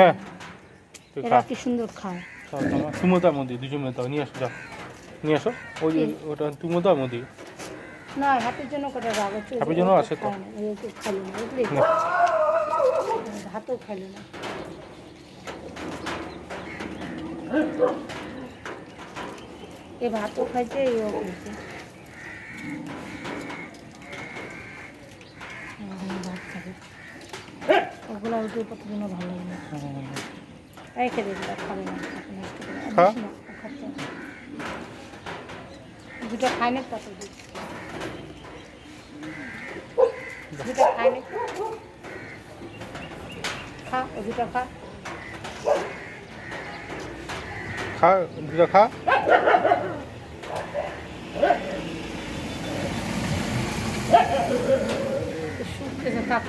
হ্যাঁ তুই এরা খা কি সুন্দর খায়। তুমোতার মধ্যে দুজন মেয়ে নিয়ে আসো যাও নিয়ে আসো ওই যে ওটা তুমোতার মধ্যে না হাতের জন্য কটা রাগ হচ্ছে, হাতের জন্য আছে তো। খায় না, এই তো খাইলো না বুঝলি, ভাতও খাইলো না। এ ভাতও খাইছে এও খাইছে। ভাত খাবে ওগুলো ওদের কতদিন ভালো লাগে না, রেখে দেবে খাবে না, বেশি না খাচ্ছে না। দুটা খায় না তাতে দুটা খায় না, খা ও দুটা খা খা দুটা খা শুকতেছে থাক।